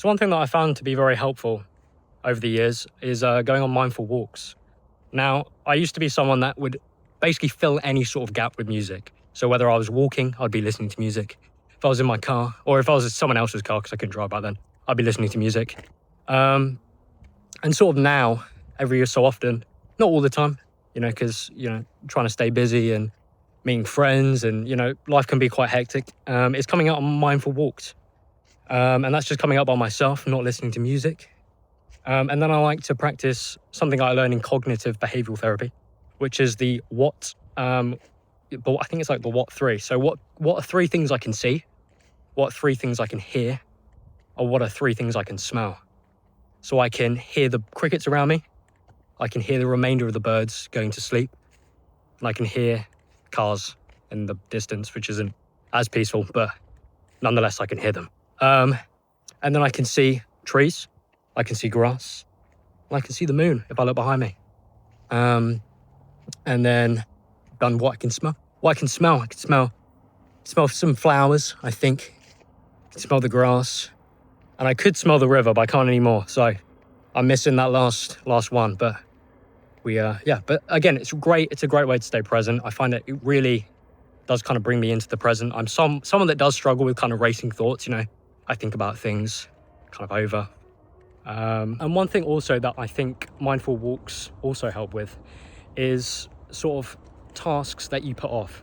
So one thing that I found to be very helpful over the years is going on mindful walks. Now, I used to be someone that would basically fill any sort of gap with music. So whether I was walking, I'd be listening to music. If I was in my car, or if I was in someone else's car, because I couldn't drive back then, I'd be listening to music. And sort of now, every so often, not all the time, because, trying to stay busy and meeting friends and, life can be quite hectic. It's coming out on mindful walks. And that's just coming up by myself, not listening to music. And then I like to practice something I learned in cognitive behavioral therapy, which is the what, but I think it's like the what three. So what are three things I can see? What are three things I can hear? Or what are three things I can smell? So I can hear the crickets around me. I can hear the remainder of the birds going to sleep. And I can hear cars in the distance, which isn't as peaceful, but nonetheless, I can hear them. And then I can see trees. I can see grass. And I can see the moon if I look behind me. And then done what I can smell. What I can smell. I can smell some flowers, I think. I can smell the grass. And I could smell the river, but I can't anymore. So I'm missing that last one. But but again, it's great. It's a great way to stay present. I find that it really does kind of bring me into the present. I'm someone that does struggle with kind of racing thoughts, I think about things kind of over. And one thing also that I think mindful walks also help with is sort of tasks that you put off.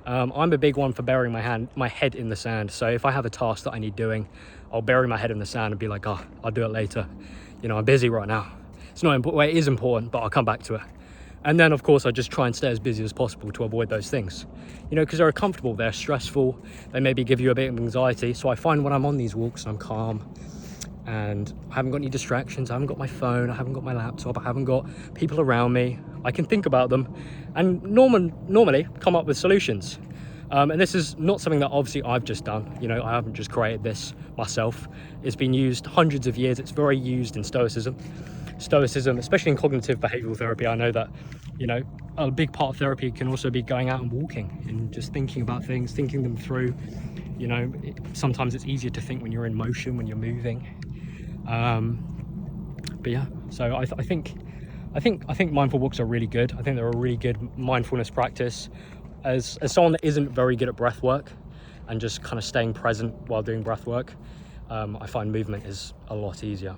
I'm a big one for burying my head in the sand. So if I have a task that I need doing, I'll bury my head in the sand and be like, I'll do it later. I'm busy right now. It's not important. Well, it is important, but I'll come back to it. And then, of course, I just try and stay as busy as possible to avoid those things, because they're uncomfortable, they're stressful, they maybe give you a bit of anxiety. So I find when I'm on these walks and I'm calm and I haven't got any distractions, I haven't got my phone, I haven't got my laptop, I haven't got people around me, I can think about them and normally come up with solutions. And this is not something that obviously I've just done. I haven't just created this myself. It's been used hundreds of years. It's very used in Stoicism, especially in cognitive behavioral therapy. I know that, a big part of therapy can also be going out and walking and just thinking about things, thinking them through. Sometimes it's easier to think when you're in motion, when you're moving. So I think mindful walks are really good. I think they're a really good mindfulness practice. As someone that isn't very good at breath work and just kind of staying present while doing breath work, I find movement is a lot easier.